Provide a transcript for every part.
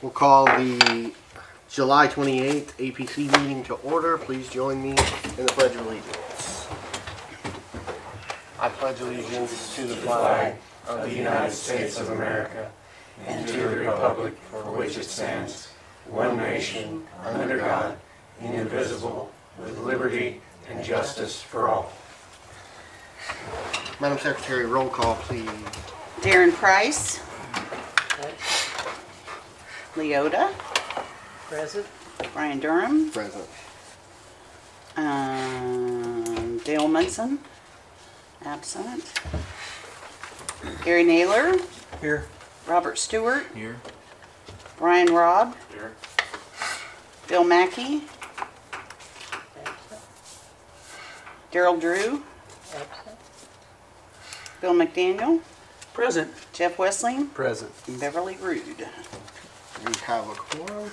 We'll call the July 28th APC meeting to order. Please join me in the Pledge of Allegiance. I pledge allegiance to the flag of the United States of America and to the republic for which it stands, one nation, under God, indivisible, with liberty and justice for all. Madam Secretary, roll call, please. Darren Price. Leota. Present. Brian Durham. Present. Dale Munson. Absent. Gary Naylor. Here. Robert Stewart. Here. Brian Robb. Here. Bill Mackey. Daryl Drew. Bill McDaniel. Present. Jeff Wessling. Present. And Beverly Rude. We have a quorum.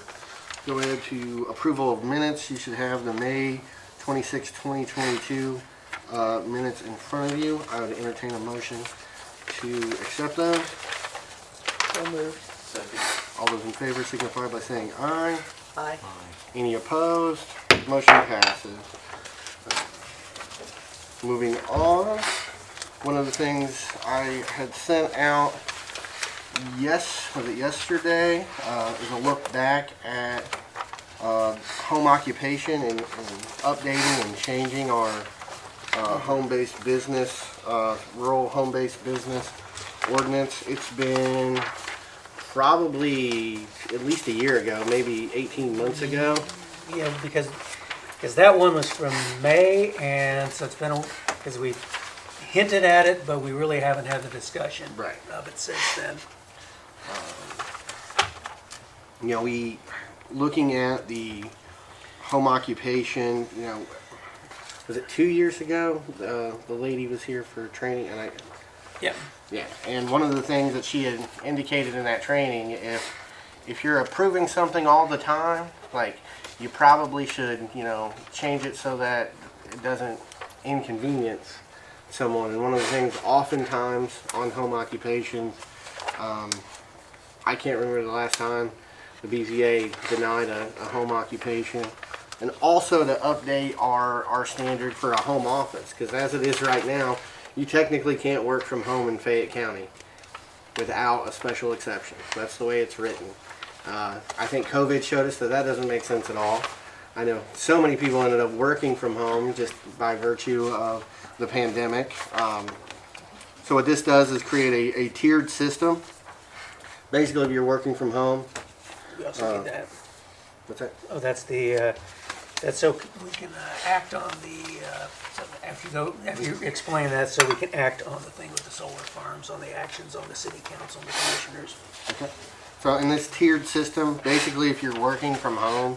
Go ahead to approval of minutes. You should have the May 26, 2022 minutes in front of you. I would entertain a motion to accept those. So moved. Second. All those in favor signify by saying aye. Aye. Any opposed? Motion passes. Moving on, one of the things I had sent out yesterday is a look back at home occupation and updating and changing our home-based business, rural home-based business ordinance. It's been probably at least a year ago, maybe 18 months ago. Yeah, because that one was from May, and so it's been, because we hinted at it, but we really haven't had the discussion of it since then. You know, looking at the home occupation, you know, was it 2 years ago? The lady was here for training, and Yeah. yeah, and one of the things that she had indicated in that training, if you're approving something all the time, like, you probably should, you know, change it so that it doesn't inconvenience someone. And one of the things oftentimes on home occupation, I can't remember the last time the BZA denied a home occupation. And also to update our standard for a home office, because as it is right now, you technically can't work from home in Fayette County without a special exception. That's the way it's written. I think COVID showed us that doesn't make sense at all. I know so many people ended up working from home just by virtue of the pandemic. So what this does is create a tiered system. Basically, if you're working from home, We also need that. what's that? Oh, that's the, that's so we can act on the, so after you explain that, so we can act on the thing with the solar farms, on the actions on the city council and the commissioners. Okay. So in this tiered system, basically if you're working from home,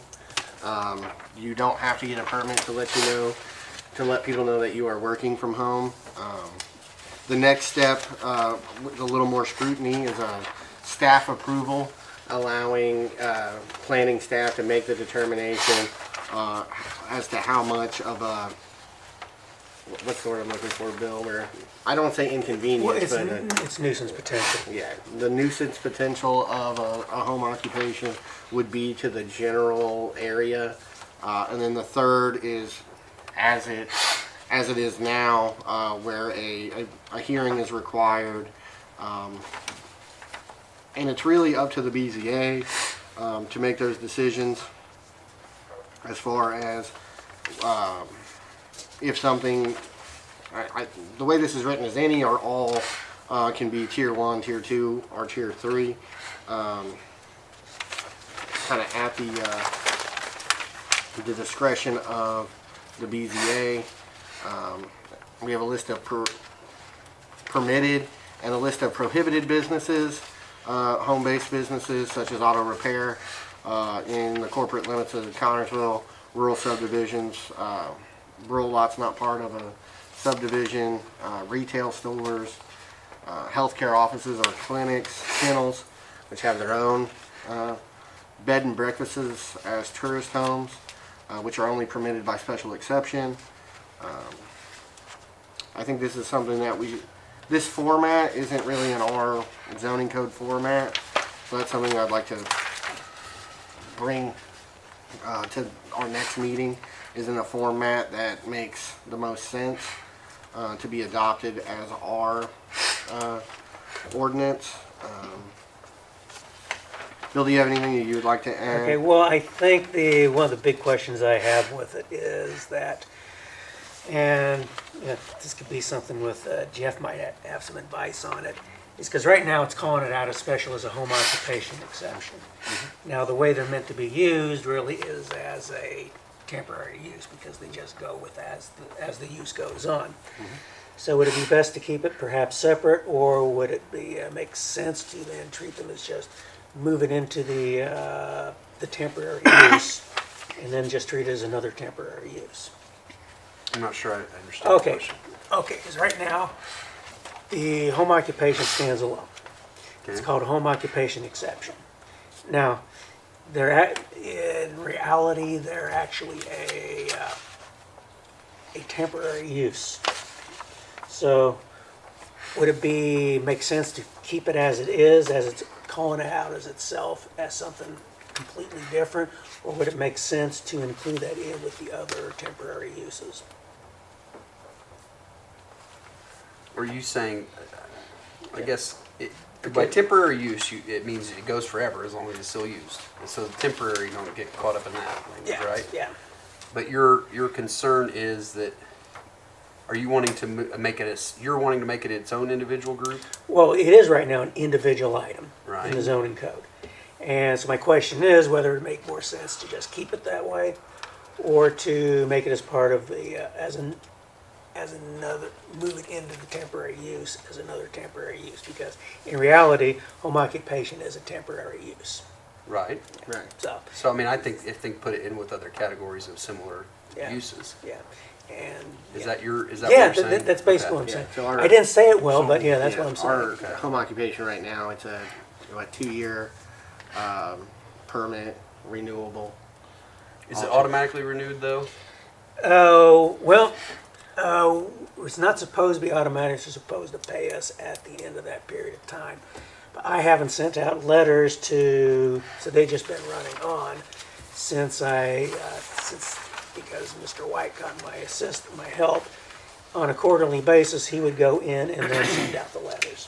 you don't have to get a permit to let people know that you are working from home. The next step, with a little more scrutiny, is staff approval, allowing planning staff to make the determination as to how much of a, what's the word I'm looking for, Bill? Where I don't say inconvenience, Well, but it's nuisance potential. yeah, the nuisance potential of a home occupation would be to the general area, and then the third is as it is now, where a hearing is required, and it's really up to the BZA to make those decisions as far as if something. The way this is written is any or all can be tier 1, tier 2, or tier 3. Kind of at the discretion of the BZA. We have a list of permitted and a list of prohibited businesses, home-based businesses such as auto repair in the corporate limits of Connersville, rural subdivisions, rural lots not part of a subdivision, retail stores, healthcare offices or clinics, kennels, which have their own bed and breakfasts as tourist homes, which are only permitted by special exception. I think this is something that this format isn't really in our zoning code format, so that's something I'd like to bring to our next meeting is in a format that makes the most sense to be adopted as our ordinance. Bill, do you have anything that you would like to add? Okay, well, I think one of the big questions I have with it is that, and this could be something with, Jeff might have some advice on it, is because right now it's calling it out as special as a home occupation exception. Now, the way they're meant to be used really is as a temporary use because they just go with as the use goes on. So would it be best to keep it perhaps separate, or would it make sense to then treat them as just move it into the temporary use and then just treat it as another temporary use? I'm not sure I understand the Okay, question. okay, because right now, the home occupation stands alone. It's Okay. called a home occupation exception. Now, in reality, they're actually a temporary use. So, would it make sense to keep it as it is, as it's calling it out as itself, as something completely different? Or would it make sense to include that in with the other temporary uses? Are you saying, I guess, by temporary use, it means it goes forever as long as it's still used. And so the temporary, don't get caught up in that language, right? Yeah. But your concern is that, are you wanting to make it, you're wanting to make it its own individual group? Well, it is right now an individual item in Right. the zoning code. And so my question is whether it would make more sense to just keep it that way or to make it as part of the, as another, move it into the temporary use as another temporary use. Because in reality, home occupation is a temporary use. Right. Right. So, I mean, I think put it in with other categories of similar Yeah. uses. Yeah. And. Is yeah. that what Yeah, you're saying? that's basically what I'm Yeah, saying. so our- I didn't say it well, but yeah, that's what I'm saying. Our home occupation right now, it's a 2-year permit, renewable. Is it automatically renewed though? Oh, well, it's not supposed to be automatic, it's supposed to pay us at the end of that period of time. But I haven't sent out letters so they've just been running on since because Mr. White got my help. On a quarterly basis, he would go in and then send out the letters.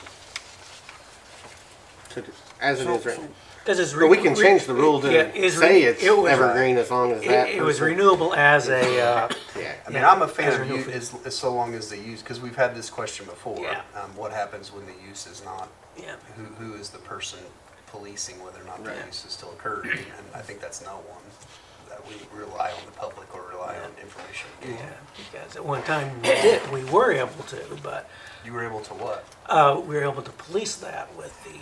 As it is right now. Because it's But we can change the rule to say it's it was- evergreen as long as that. It was person- renewable as a, Yeah. I mean, Yeah, I'm a fan as of renewal use, as so long as the use, because we've had this question before. Yeah. What happens when the use is not, yeah. who is the person policing whether or not the Right. use is still occurred? And I think that's no one, that we rely on the public or rely on information. Yeah, because at one time we were able to, but You were able to what? we were able to police that with the,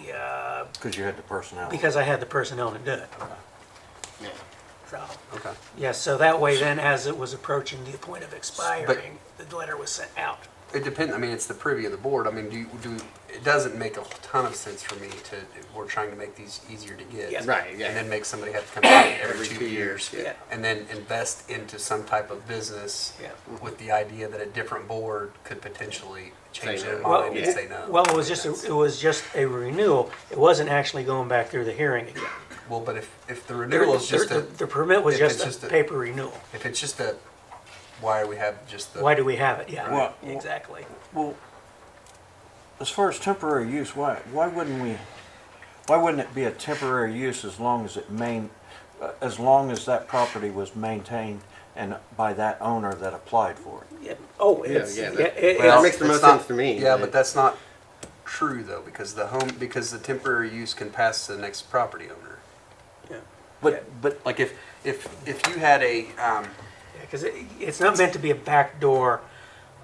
Because you had the personnel. because I had the personnel to do it. Yeah. So, Okay. yeah, so that way then as it was approaching the point of expiring, the letter was sent out. It depends, I mean, it's the privy of the board. I mean, it doesn't make a ton of sense for me we're trying to make these easier to get. Yes. Right, yeah. And then make somebody have to come back every Every 2 2 years. years, yeah. And then invest into some type of business Yeah. with the idea that a different board could potentially change Say their no. mind and say no. Well, it was just a renewal. It wasn't actually going back through the hearing again. Well, but if the renewal is just The permit was if just it's a paper renewal. if it's just a, why do we have just the? Why do we have it? Yeah, Well- exactly. Well, as far as temporary use, why wouldn't it be a temporary use as long as as long as that property was maintained and by that owner that applied for it? Yeah. Oh, it's, yeah, yeah, that- it's- makes the it's most not- sense to me, Yeah, but- but that's not true though, because the temporary use can pass to the next property owner. yeah. But Like if you had a, Because it's not meant to be a backdoor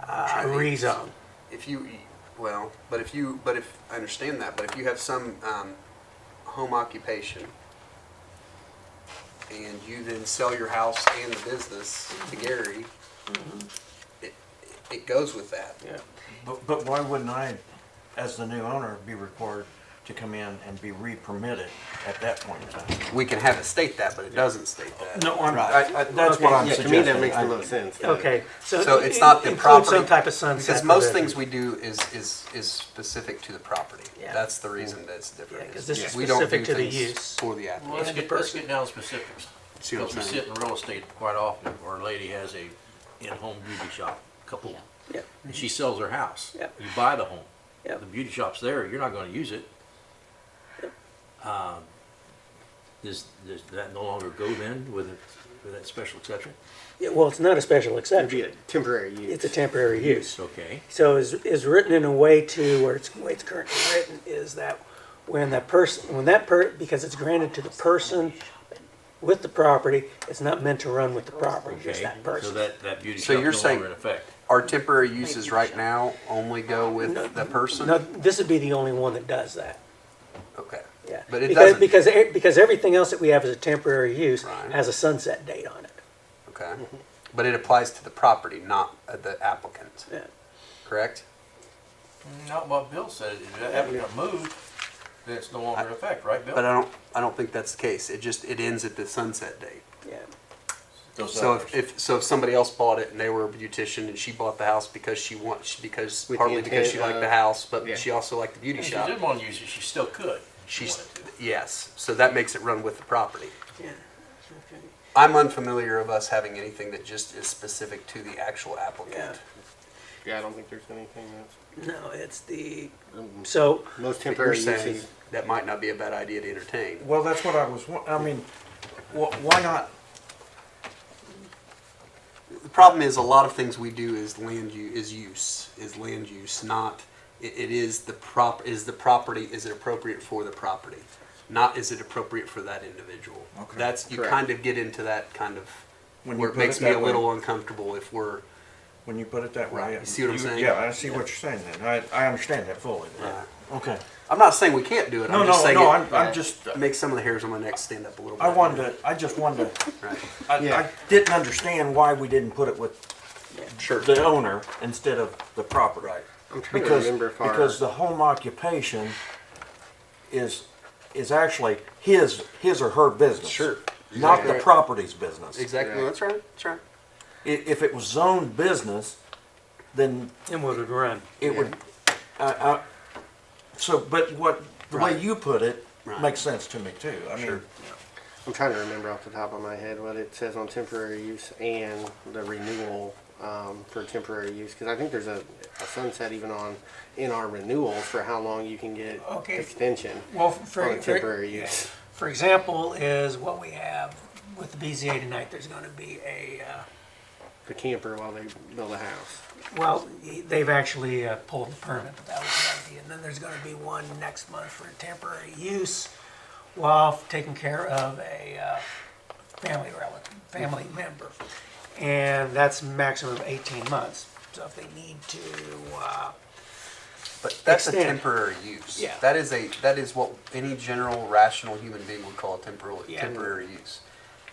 rezone. if you, well, but if I understand that, but if you have some home occupation and you then sell your house and the business to Gary, it goes with that. Yeah. but why wouldn't I, as the new owner, be required to come in and be re-permitted at that point in time. We can have it state that, but it doesn't state that. No, that's Okay. what I'm Yeah, to suggesting. me, that makes the most sense. Okay, So it's not the include property. some type of sunset. Because most provision. things we do is specific to the property. Yeah. That's the reason that's different. Yeah, 'cause this is We don't specific do to the things use. For the Well, applicant. let's get down to specifics. See what Because we I'm sit saying? in real estate quite often, where a lady has a in-home beauty shop, couple, Yeah. and she sells her house. Yep. You buy the home. Yep. The beauty shop's there, you're not gonna use it. Yep. Does that no longer go then with that special exception? Yeah, well, it's not a special It'd be exception. a temporary use. It's a temporary use. Okay. So is written in a way to where the way it's currently written is that when because it's granted to the person with the property, it's not meant to run with the property, just Okay, that so person. that beauty So shop's you're no saying- longer in effect. Our temporary uses right now only go with the person? No, this would be the only one that does that. Okay. Yeah, But it because, doesn't. because everything else that we have as a temporary use Right. has a sunset date on it. Okay. But it applies to the property, not the applicant, Yeah. correct? Not what Bill said, if that applicant moved, then it's no longer in effect, right, Bill? But I don't think that's the case. It ends at the sunset date. Yeah. So if somebody else bought it and they were a beautician and she bought the house because With partly the because she intent liked the of- house, but yeah. she also liked the beauty If she shop. did want to use it, she still could. if she She's, wanted to. yes, so that makes it run with the property. Yeah. I'm unfamiliar of us having anything that just is specific to the actual applicant. Yeah, I don't think there's anything that's, No, it's the, so, most But you're temporary saying uses. that might not be a bad idea to entertain. Well, that's what I mean, why not? The problem is a lot of things we do is land use, not, it is the property, is it appropriate for the property? Not is it appropriate for that individual? Okay. That's, you Correct. kind of get into that kind of, When where you it put makes it me a that way. little uncomfortable if we're, When you put it that way. Right. You see what I'm saying? Yeah, I see what you're saying then. I understand that fully. Okay. I'm not saying we can't do it, No, I'm just no, saying no, it I'm just, makes some of the hairs on my neck stand up a little bit. I just wanted to, Right. Yeah. I didn't understand why we didn't put it with Sure. the owner instead of the property. Right. I'm trying to Because, remember if our, because the home occupation is actually his or her business. Sure. Not Exactly. the property's business. Exactly, Right. that's right, that's right. If it was zoned business, then and what would run. it would, so, but the way Right. you put it Right. makes sense to me too. I mean, Sure. I'm trying to remember off the top of my head what it says on temporary use and the renewal for temporary use, because I think there's a sunset even in our renewals for how long you can get Okay. extension Well, on a temporary use. for example, is what we have with the BZA tonight, there's gonna be The camper while they build a house. well, they've actually pulled the permit, but that was the idea. And then there's gonna be one next month for temporary use while taking care of a family member. And that's maximum 18 months. So if they need to, But that's a Extend. temporary use. Yeah. That is what any general rational human being would call a Yeah. temporary use.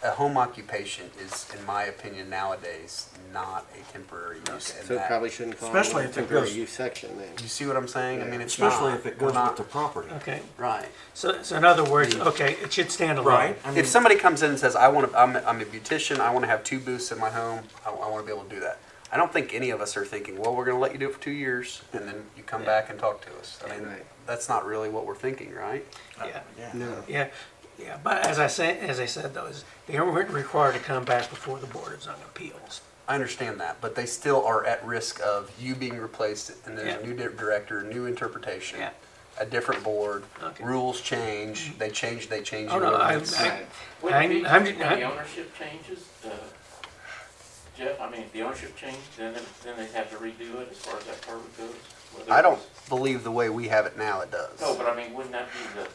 A home occupation is, in my opinion, nowadays not a temporary use. And So it that- probably shouldn't fall Especially in the if it temporary goes- use section then. You see what I'm saying? I Yeah. mean, it's especially not. if it We're goes not- with the property. okay. Right. So in other words, okay, it should stand alone. Right? I mean, If somebody comes in and says, I'm a beautician, I want to have 2 booths in my home, I want to be able to do that. I don't think any of us are thinking, well, we're going to let you do it for 2 years, and then you come back and talk to us. I mean, Right. that's not really what we're thinking, right? Yeah. No. Yeah, yeah, but as I said though, is they weren't required to come back before the Board of Zoning Appeals. I understand that, but they still are at risk of you being replaced, and there's Yeah. a new director, new interpretation, Yeah. a different board, Okay. rules change, they change Oh, no, ordinance. Would it be I'm- when the ownership changes, Jeff? I mean, if the ownership changed, then they'd have to redo it as far as that permit goes? Whether I it don't was- believe the way we have it now it does. No, but I mean, wouldn't that be the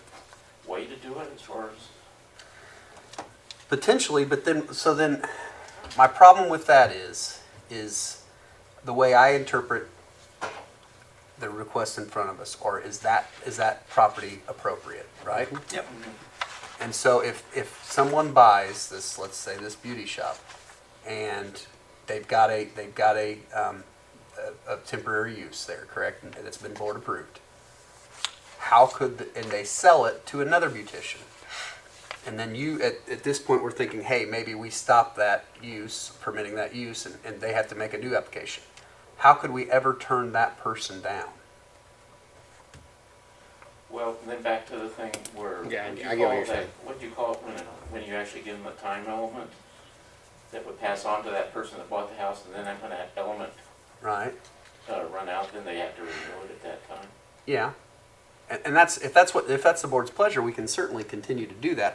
way to do it as far as? Potentially, but then my problem with that is the way I interpret the request in front of us, or is that property appropriate, right? Yep. And so if someone buys this, let's say this beauty shop, and they've got a temporary use there, correct? And it's been board approved. how could, and they sell it to another beautician. And then you, at this point, we're thinking, hey, maybe we stop that use, permitting that use, and they have to make a new application. How could we ever turn that person down? Well, then back to the thing where, Yeah, what'd I you get what call you're that, saying. what'd you call it when you actually give them a time element that would pass on to that person that bought the house, and then when that element Right? run out, then they have to renew it at that time? Yeah. And that's, if that's the board's pleasure, we can certainly continue to do that.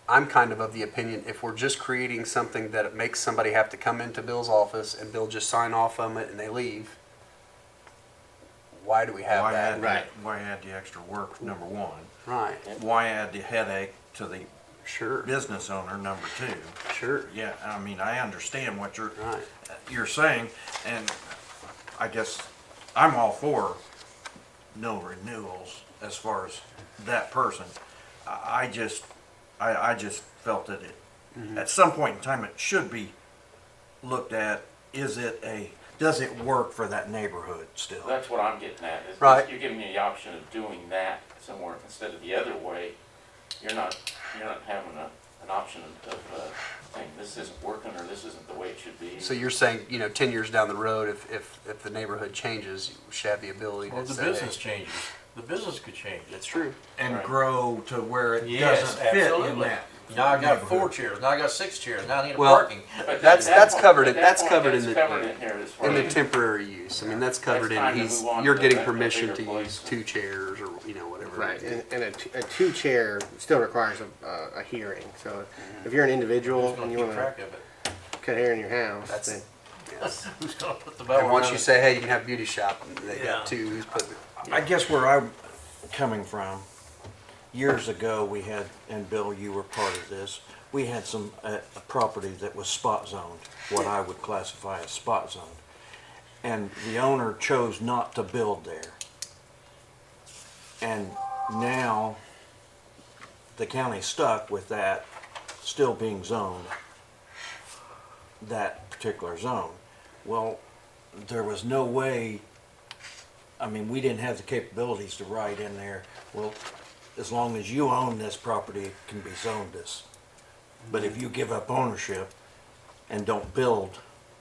I'm kind of the opinion, if we're just creating something that makes somebody have to come into Bill's office and Bill just sign off on it and they leave, why do we have Why that? add, Right. why add the extra work, number one? Right. Why add the headache to the Sure. business owner, number two? Sure. Yeah, I mean, I understand what Right. you're saying, and I guess I'm all for no renewals as far as that person. I just felt that at some point in time, it should be looked at, does it work for that neighborhood still? That's what I'm getting at, is Right. you're giving me the option of doing that somewhere instead of the other way. You're not having an option of saying, this isn't working, or this isn't the way it should be. So you're saying, 10 years down the road, if the neighborhood changes, you should have the ability Well, to the say, business changes. The business could change. it's true. And Right. grow to where it Yes, doesn't fit in absolutely. that. Now I got neighborhood. 4 chairs, now I got 6 chairs, now I need a Well, parking. But at That's that point- covered at in- that that's point, covered that's in the- covered in here as far In the as- temporary use, I mean, that's covered That's time in, to move on you're to getting a permission bigger to place. use 2 chairs or, whatever. Right, and a two-chair still requires a hearing. So if you're an individual Who's and gonna you keep want track to of it? cut hair in your house, That's, then yes. Who's gonna put the bell And once around you it? say, hey, you can have beauty shop, and they Yeah. got 2, who's putting it? I guess where I'm coming from, years ago, we had, and Bill, you were part of this, we had some, a property that was spot zoned, what I would classify as spot zoned. And the owner chose not to build there. And now, the county's stuck with that still being zoned, that particular zone. Well, there was no way, I mean, we didn't have the capabilities to write in there, well, as long as you own this property, it can be zoned this. But if you give up ownership and don't build,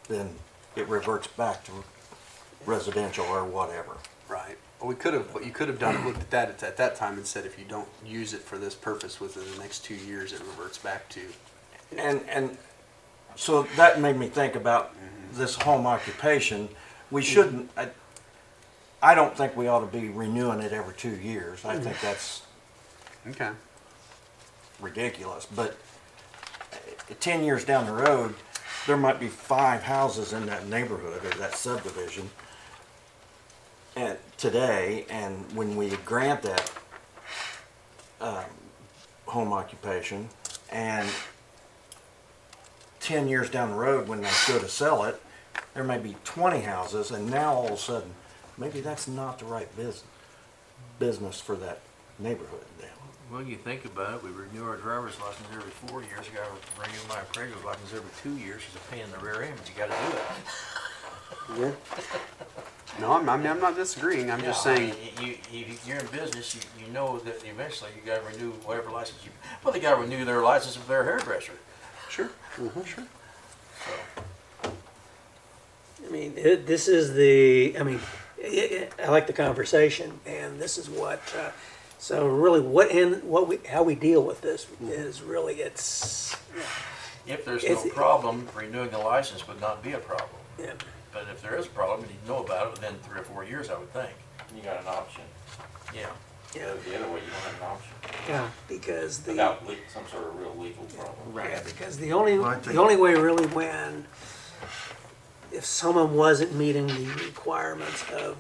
then it reverts back to residential or whatever. Right. Well, what you could have done, looked at that at that time and said, if you don't use it for this purpose within the next 2 years, it reverts back to. And so that made me think about this home occupation. We shouldn't, I don't think we ought to be renewing it every 2 years. I think that's Okay. ridiculous, but 10 years down the road, there might be 5 houses in that neighborhood or that subdivision and today, and when we grant that home occupation, and 10 years down the road when they go to sell it, there may be 20 houses, and now all of a sudden, maybe that's not the right business for that neighborhood now. Well, you think about it, we renew our driver's license every 4 years, you gotta renew my appraiser's license every 2 years, it's a pain in the rear end, but you gotta do it. No, I'm not disagreeing. I'm just Yeah, I saying. mean, you're in business, you know that eventually you gotta renew whatever license well, they gotta renew their license if they're a hairdresser. Sure. Sure. I mean, this is the, I mean, I like the conversation, and this is what, so really how we deal with this is really, it's, If there's It's- no problem, renewing the license would not be a problem. yeah, But if there is a problem, and you know about it within 3 or 4 years, I would think. You got an option. Yeah. yeah, The other way, you don't have an option yeah, because the. without some sort of real legal problem. Yeah, because the only Well, I think- the only way really when if someone wasn't meeting the requirements of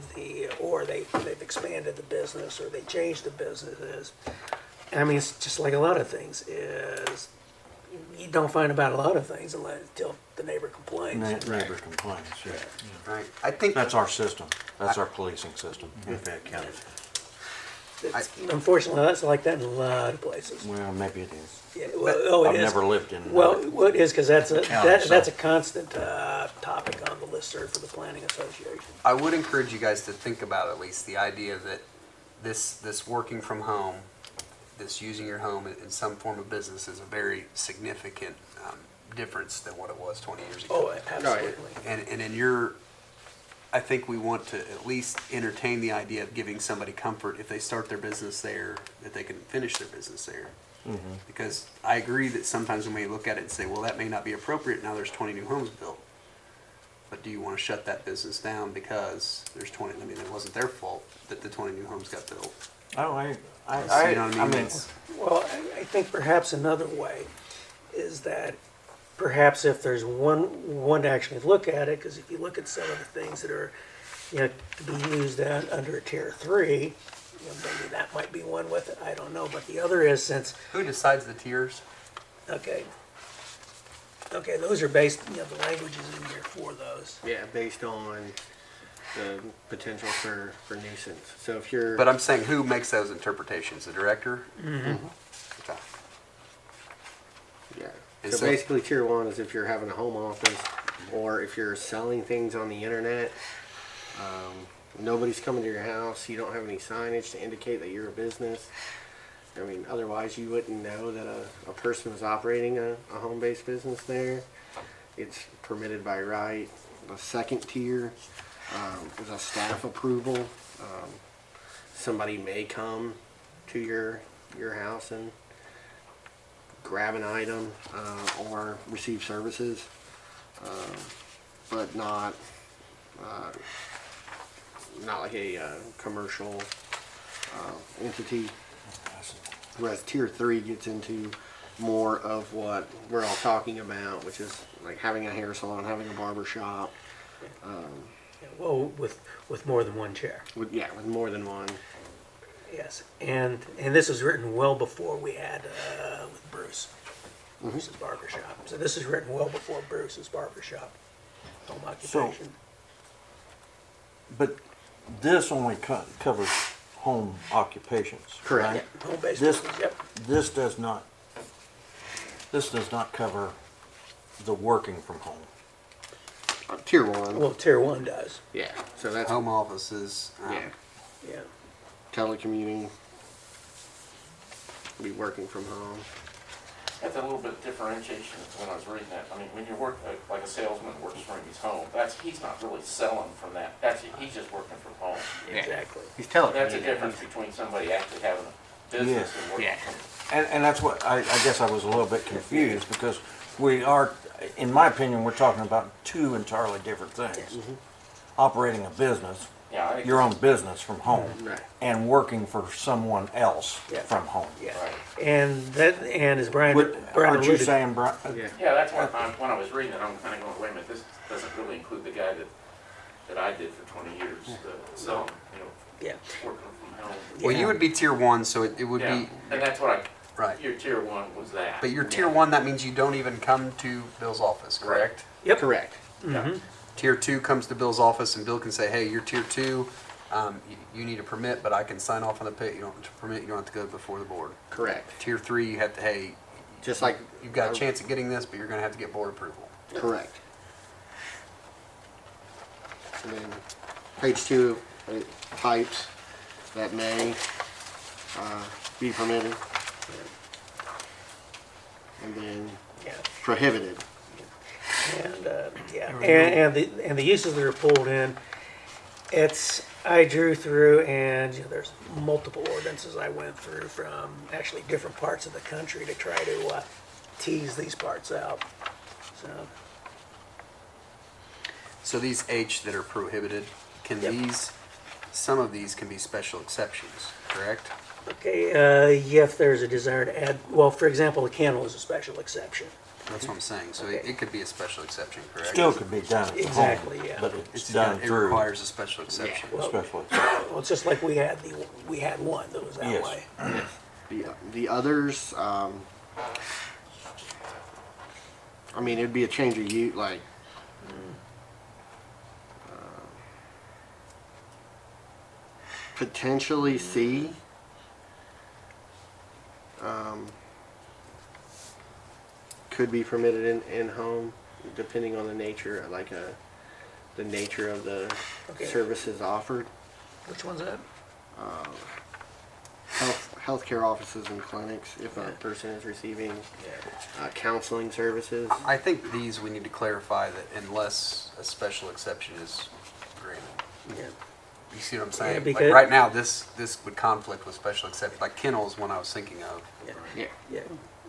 or they've expanded the business or they changed the business is, I mean, it's just like a lot of things is you don't find about a lot of things until the neighbor complains. Neighbor complaints, yeah. Right. I think. That's our system. That's our policing system in Fayette County. Unfortunately, that's like that in a lot of places. Well, maybe it is. Yeah, well, it I've is. never lived in. Well, what is because that's County, so- that's a constant topic on the listserv for the planning association. I would encourage you guys to think about at least the idea that this working from home, this using your home in some form of business is a very significant difference than what it was 20 years ago. Oh, absolutely. And in your, I think we want to at least entertain the idea of giving somebody comfort if they start their business there, that they can finish their business there. Because I agree that sometimes we may look at it and say, well, that may not be appropriate, now there's 20 new homes built. But do you want to shut that business down because there's 20, I mean, it wasn't their fault that the 20 new homes got built. Oh, You know what I mean? It's- Well, I think perhaps another way is that perhaps if there's one to actually look at it, because if you look at some of the things that are, to be used under a tier 3, maybe that might be one with it, I don't know. But the other is since, Who decides the tiers? okay, those are based, the language is in here for those. Yeah, based on the potential for nuisance. So if you're, But I'm saying who makes those interpretations? The director? Okay. yeah. Is So it- basically, tier 1 is if you're having a home office, or if you're selling things on the internet. Nobody's coming to your house. You don't have any signage to indicate that you're a business. I mean, otherwise you wouldn't know that a person was operating a home-based business there. It's permitted by right. The second tier is a staff approval. Somebody may come to your house and grab an item or receive services, but not like a commercial entity. Whereas tier 3 gets into more of what we're all talking about, which is like having a hair salon, having a barber shop, Well, with more than one chair. with more than one. Yes, and this was written well before we had with Bruce's barber shop. So this is written well before Bruce's barber shop. Home occupation. but this only covers home occupations. Correct. right? Home-based This, business, yep. this does not cover the working from home. Tier 1. Well, tier 1 does, Yeah. So that's Home offices. yeah. yeah. Telecommuting. Be working from home. That's a little bit of differentiation when I was reading that. I mean, when you work like a salesman works from his home, he's not really selling from that. He's just working from home. Exactly. He's telecommuting. That's a difference between somebody actually having a business Yes. and working Yeah. from. And that's what, I guess I was a little bit confused because we are, in my opinion, we're talking about two entirely different things. Operating a business, Yeah, I think your own business from home, Right. and working for someone else Yeah. from home. Yeah, Right. and as Brian Aren't you alluded, saying, Brian? Yeah. Yeah, that's why when I was reading it, I'm kind of going, wait a minute, this doesn't really include the guy that I did for 20 years, selling, yeah, working from home. Well, Yeah. you would be tier 1, so it would Yeah, be, and that's what right. your tier 1 was that. But your tier 1, that means you don't even come to Bill's office, correct? yep. Correct. Tier 2 comes to Bill's office and Bill can say, hey, you're tier 2, you need a permit, but I can sign off on the pay, you don't have to permit, you don't have to go before the board. Correct. Tier 3, you have to, hey, Just like you've got a chance at getting this, but you're gonna have to get board approval. Correct. And then page 2, types that may be permitted. And then Yeah. prohibited. And and the uses that are pulled in, I drew through, and there's multiple ordinances I went through from actually different parts of the country to try to tease these parts out. So So these H that are prohibited, can Yep. some of these can be special exceptions, correct? okay, if there's a desire to add, well, for example, a kennel is a special exception. That's what I'm saying, so Okay. it could be a special exception, correct? Still could be done at home. Exactly, yeah. But it's done It through requires a special exception. Well, special. Well, it's just like we had one that was that Yes. way. The others, I mean, it'd be a change of use, like, potentially C. Could be permitted in home, depending on the nature, like the nature of the Okay. services offered. Which one's that? healthcare offices and clinics, if a person is receiving counseling services. I think these, we need to clarify that unless a special exception is granted. Yeah. You see what I'm saying? because- Like right now, this would conflict with special exception, like kennels, one I was thinking of. Yeah.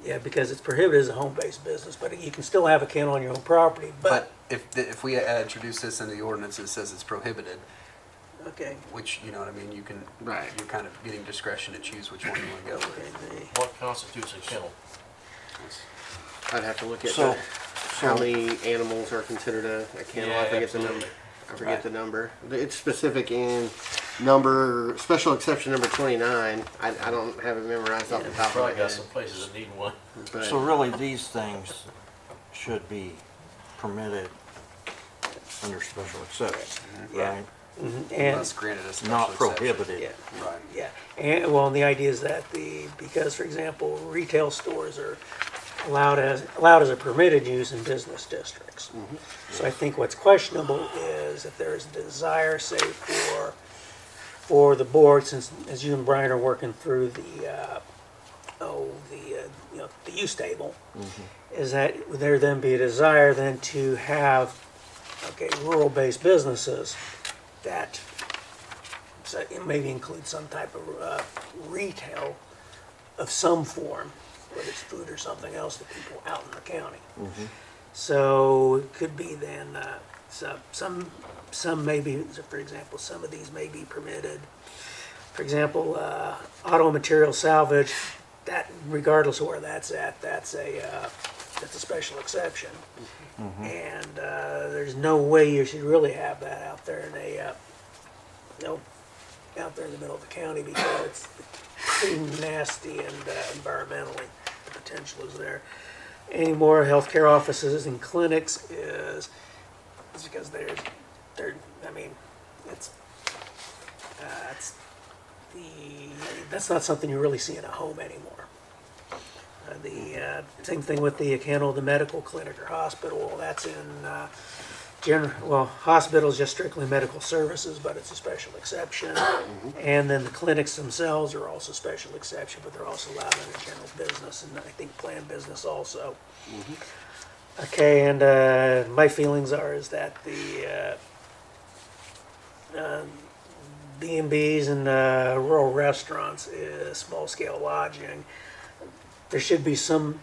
Yeah, because it's prohibited as a home-based business, but you can still have a kennel on your own property, But if we introduce this in the ordinance, it says it's prohibited, okay. which, you know what I mean, you can, Right. you're kind of getting discretion to choose which one you want to go with. Okay, What constitutes a kennel? I'd have to look at So- how many animals are considered a kennel. I Yeah, forget the number. absolutely. I forget Right. the number. It's specific in number, special exception number 29. I don't have it memorized off the top of my Probably got head. some places that need one. But So really, these things should be permitted under special exception, Yeah. right? And, Unless granted a special Not exception. prohibited. yeah. Right. Yeah, and well, and the idea is that because, for example, retail stores are allowed as a permitted use in business districts. So I think what's questionable is if there is a desire, say, for the board, since as you and Brian are working through the the use table, is that would there then be a desire then to have rural-based businesses that so it maybe include some type of retail of some form, whether it's food or something else to people out in the county. So it could be then some maybe, for example, some of these may be permitted. For example, auto material salvage, that regardless of where that's at, that's a special exception. And there's no way you should really have that out there in out there in the middle of the county because it's pretty nasty and environmentally the potential is there. Any more healthcare offices and clinics is because they're I mean it's that's not something you really see in a home anymore. The same thing with the kennel, the medical clinic or hospital. That's in hospital is just strictly medical services, but it's a special exception. And then the clinics themselves are also special exception, but they're also allowed under general business and I think planned business also. Okay, and my feelings is that the B&Bs and rural restaurants is small-scale lodging. There should be some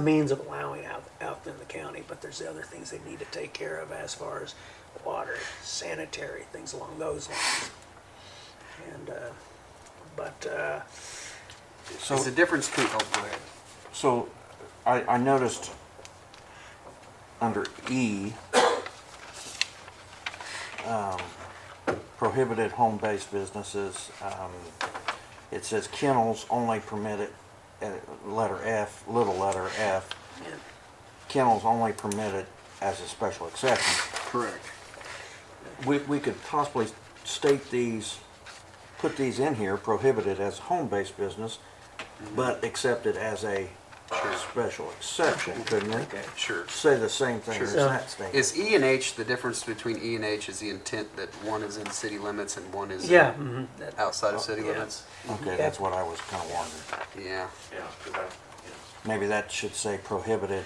means of allowing out in the county, but there's other things they need to take care of as far as water, sanitary, things along those lines. And So, Is the difference between, oh, go ahead. so I noticed under E, prohibited home-based businesses, it says kennels only permitted, letter F, little letter F, kennels only permitted as a special exception. correct. We could possibly state these, put these in here, prohibited as home-based business, but accepted as a special exception, couldn't we? okay. Sure. Say the same thing as Sure. that statement. Is E and H, the difference between E and H is the intent that one is in city limits and one is Yeah. outside of city Yeah. limits? Okay, that's what I was kind of wondering. Yeah. Yeah, 'cause Maybe that should say prohibited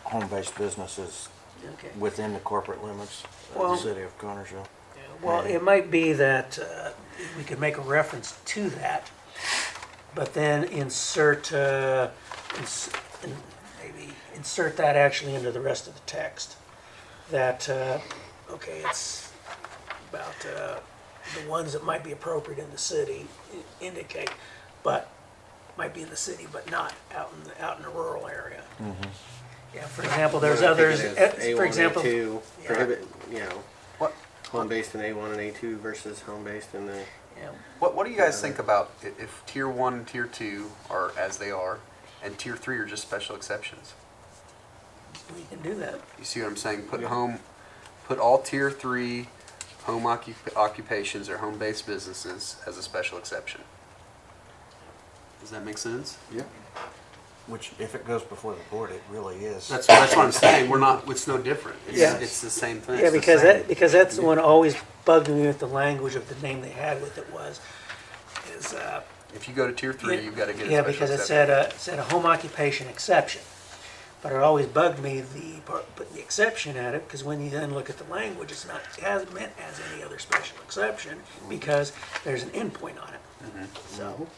home-based businesses Okay. within the corporate limits of Well- the city of Connersville. Well, it might be that we could make a reference to that, but then maybe insert that actually into the rest of the text. That, it's about the ones that might be appropriate in the city, indicate, but might be in the city, but not out in the rural area. Yeah, for example, there's I think others, it is for A1, example. A2, Yeah. prohibit, What, home-based in A1 and A2 versus home-based in the, Yeah. what do you guys think about if tier 1 and tier 2 are as they are, and tier 3 are just special exceptions? We can do that. You see what I'm saying? Put all tier 3 home occupations or home-based businesses as a special exception. Does that make sense? Yeah. Which, if it goes before the board, it really is. That's what I'm saying. It's no different. Yeah. It's the same thing. Yeah, because that's the one always bugged me with the language of the name they had with it is If you go to tier 3, you've got to get a Yeah, special because it exception. said a home occupation exception. But it always bugged me, putting the exception at it, because when you then look at the language, it's not as meant as any other special exception, because there's an endpoint on it. So,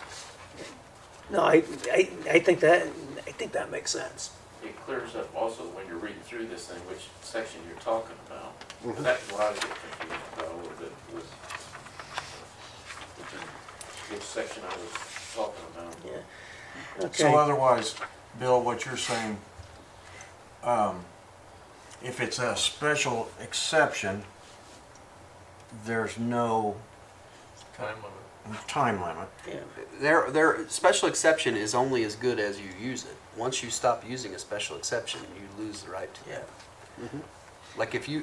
no, I think that makes sense. It clears up also when you're reading through this thing, which section you're talking about. That's what I was getting confused about a little bit, was which section I was talking about. Yeah. So Okay. otherwise, Bill, what you're saying, if it's a special exception, there's no Time limit. time limit. Yeah. Their special exception is only as good as you use it. Once you stop using a special exception, you lose the right to that. Like if you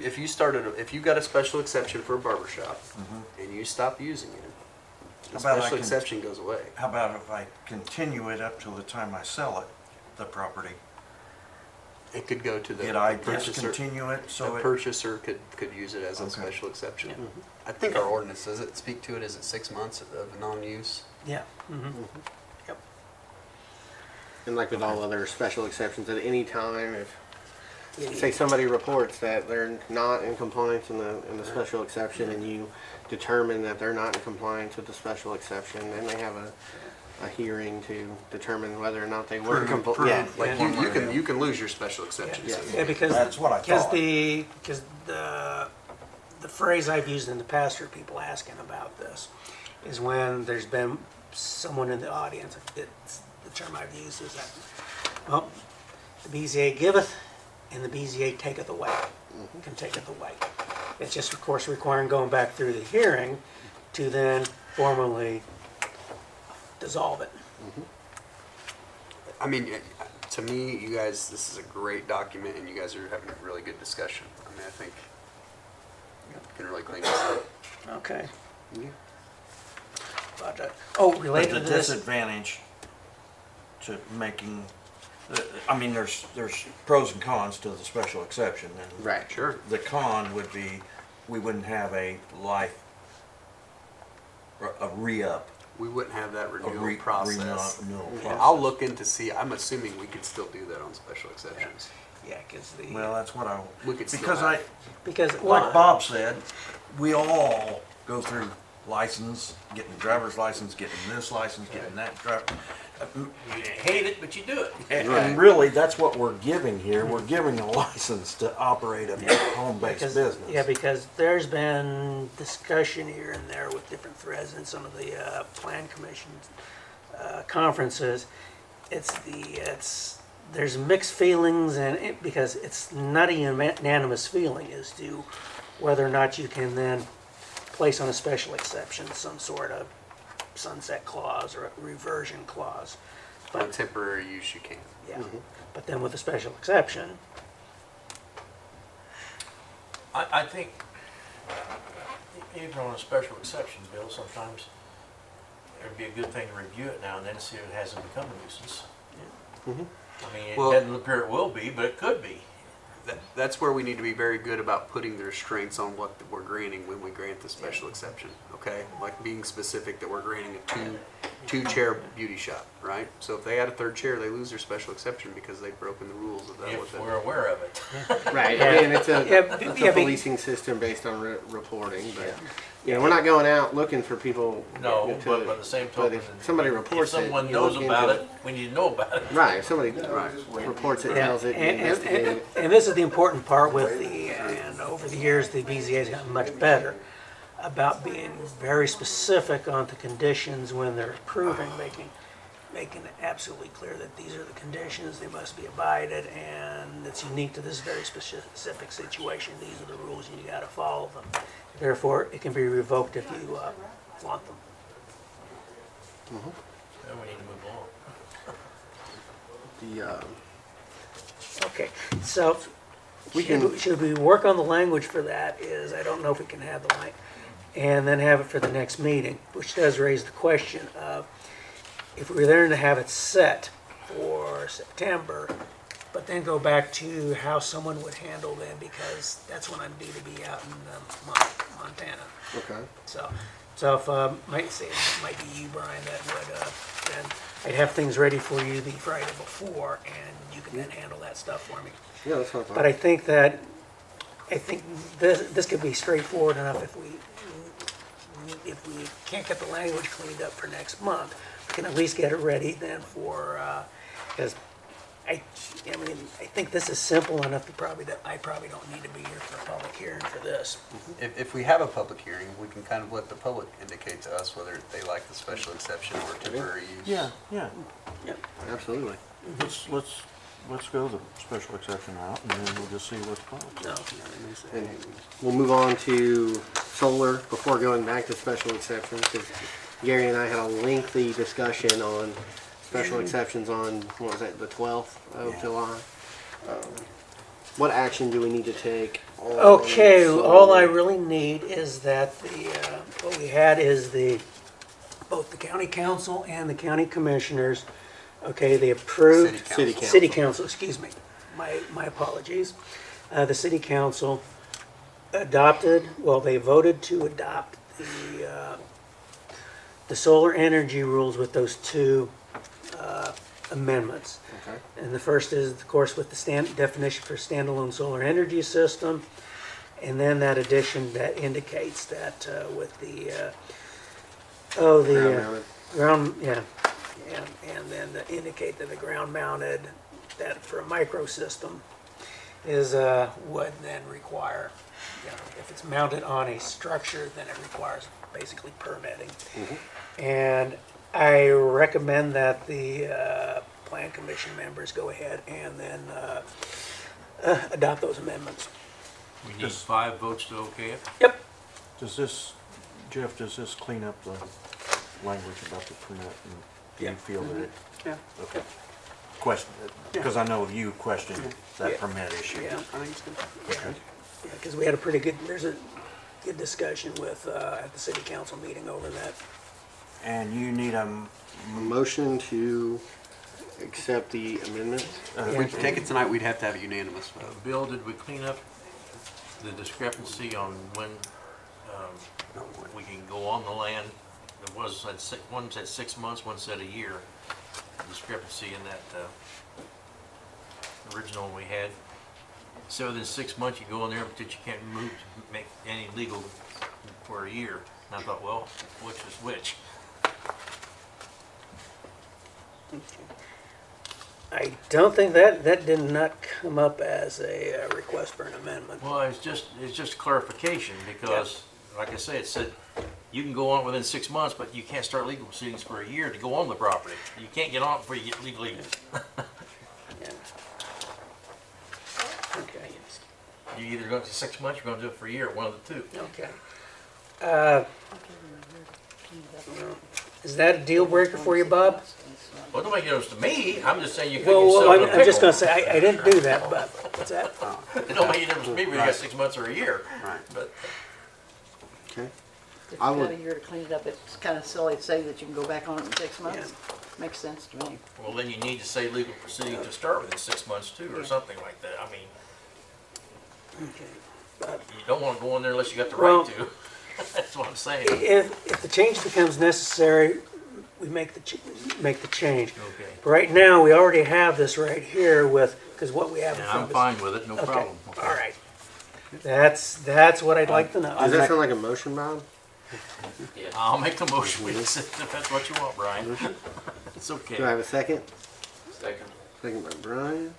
got a special exception for a barber shop and you stop using it, the How about I special can- exception goes away. How about if I continue it up till the time I sell it, the property? It could go to the Did I purchaser. discontinue it so The it? purchaser could use it as a Okay. special exception. I think our ordinance, does it speak to it? Is it 6 months of non-use? Yeah. Mm-hmm. Yep. And like with all other special exceptions, at any time, if, say somebody reports that they're not in compliance in the special exception, and you determine that they're not in compliance with the special exception, then they have a hearing to determine whether or not they were in compliance. Yeah, Like you can lose your special exception. Yeah. Yeah, because That's what I thought. Because the phrase I've used in the past for people asking about this is when there's been someone in the audience. It's, the term I've used is that, well, the BZA giveth and the BZA taketh away. Can taketh away. It's just, of course, requiring going back through the hearing to then formally dissolve it. I mean, to me, you guys, this is a great document, and you guys are having a really good discussion. I mean, I think you can really clean this up. Okay. Yeah. But, But related the to this. disadvantage to making, I mean, there's pros and cons to the special exception. And right. Sure. the con would be, we wouldn't have a re-up. We wouldn't have that A renewal process. renewal Yeah, process. I'll look into see. I'm assuming we could still do that on special exceptions. Yeah, because the Well, that's what I, We could still because have- because like Bob said, we all go through license, getting driver's license, getting this license, getting that driver. You hate it, but you do it. And really, that's what we're giving here. We're giving a license to operate a home-based business. Yeah, because there's been discussion here and there with different threads in some of the plan commission conferences. There's mixed feelings, and because it's not a unanimous feeling as to whether or not you can then place on a special exception some sort of sunset clause or a reversion clause. For temporary use, you can. Yeah, but then with a special exception, I think even on a special exception bill, sometimes it'd be a good thing to review it now and then to see if it hasn't become a nuisance. I mean, it Well- doesn't appear it will be, but it could be. That's where we need to be very good about putting the restraints on what we're granting when we grant the special exception, okay? Like being specific that we're granting a two-chair beauty shop, right? So if they add a third chair, they lose their special exception because they've broken the rules of that. If we're aware of it. Right. Yeah. I mean, it's a Yeah, policing system based on reporting, but you know, we're not going out looking for people. No, to- but by the same but token. if somebody reports it, If someone you knows look about into it, we need to know about it. Right. If somebody Right. reports it, yeah, tells it, you investigate it. and this is the important part with and over the years, the BZA has gotten much better about being very specific on the conditions when they're approving, making it absolutely clear that these are the conditions, they must be abided, and it's unique to this very specific situation. These are the rules, and you gotta follow them. Therefore, it can be revoked if you flaunt them. Then we need to move along. The Okay, so We can- should we work on the language for that? I don't know if we can have the line, and then have it for the next meeting, which does raise the question of if we're there to have it set for September, but then go back to how someone would handle them, because that's when I'm due to be out in Montana. okay. So So if, might say, it might be you, Brian, that would, then I'd have things ready for you the Friday before, and you can then handle that stuff for me. Yeah, that's not But I think this could be straightforward enough if we can't get the language cleaned up for next month. We can at least get it ready then for, because I think this is simple enough that I probably don't need to be here for a public hearing for this. If we have a public hearing, we can kind of let the public indicate to us whether they like the special exception or temporary use. Yeah, yeah. Absolutely. Let's go the special exception out and then we'll just see what's possible. No. And we'll move on to solar before going back to special exceptions, because Gary and I had a lengthy discussion on special exceptions on, what was that, the 12th of Yeah. July? What action do we need to take on Okay, all I solar? really need is that what we had is both the county council and the county commissioners, okay, they approved. City council. City council, excuse me, my apologies. The city council they voted to adopt the solar energy rules with those two amendments. Okay. And the first is, of course, with the definition for standalone solar energy system, and then that addition that indicates that with the Ground-mounted. ground, yeah, and then indicate that the ground mounted, that for a micro system is would then require, if it's mounted on a structure, then it requires basically permitting. And I recommend that the plan commission members go ahead and then adopt those amendments. We need 5 votes to okay it. Yep. Does this, Jeff, does this clean up the language about the permit? And do you feel that it? Yeah. Okay. Question, because I know you questioned that Yeah. permit issue. Yeah. I think it's good. Okay. Yeah, because we had there's a good discussion with, at the city council meeting over that. And you need a, Motion to accept the amendment. If we could take it tonight, we'd have to have a unanimous vote. Bill, did we clean up the discrepancy on when we can go on the land? There was, one said 6 months, one said a year. Discrepancy in that original one we had. So within 6 months, you go in there, but you can't make any legal for a year. And I thought, well, which is which? I don't think that did not come up as a request for an amendment. Well, it's just clarification because, like I say, it said you can go on within 6 months, but you can't start legal proceedings for a year to go on the property. You can't get on it before you get legally. Yeah. Okay. You either go to 6 months, you're going to do it for a year, one of the two. Okay. Is that a deal breaker for you, Bob? Well, don't make no difference to me. I'm just saying you put yourself Well, in a I'm just pickle. gonna say, I didn't do that, but, what's that? It don't make any difference to me whether you got Right. 6 months or a year. Right. But Okay. If I you've would- got a year to clean it up, it's kind of silly to say that you can go back on it in 6 months. Makes sense to me. well, then you need to say legal proceeding to start within 6 months too, or Yeah. something like that. I mean, Okay. you don't want to go in there unless you got the Well- right to. That's what I'm saying. If the change becomes necessary, we make the change. Okay. But right now, we already have this right here with, because what we have in Yeah, front I'm of us. fine with it, no Okay, problem. all right. That's what I'd like to know. Does that sound like a motion, Bob? I'll make the motion if that's what you want, Brian. It's okay. Do I have a second? Second. Second by Brian.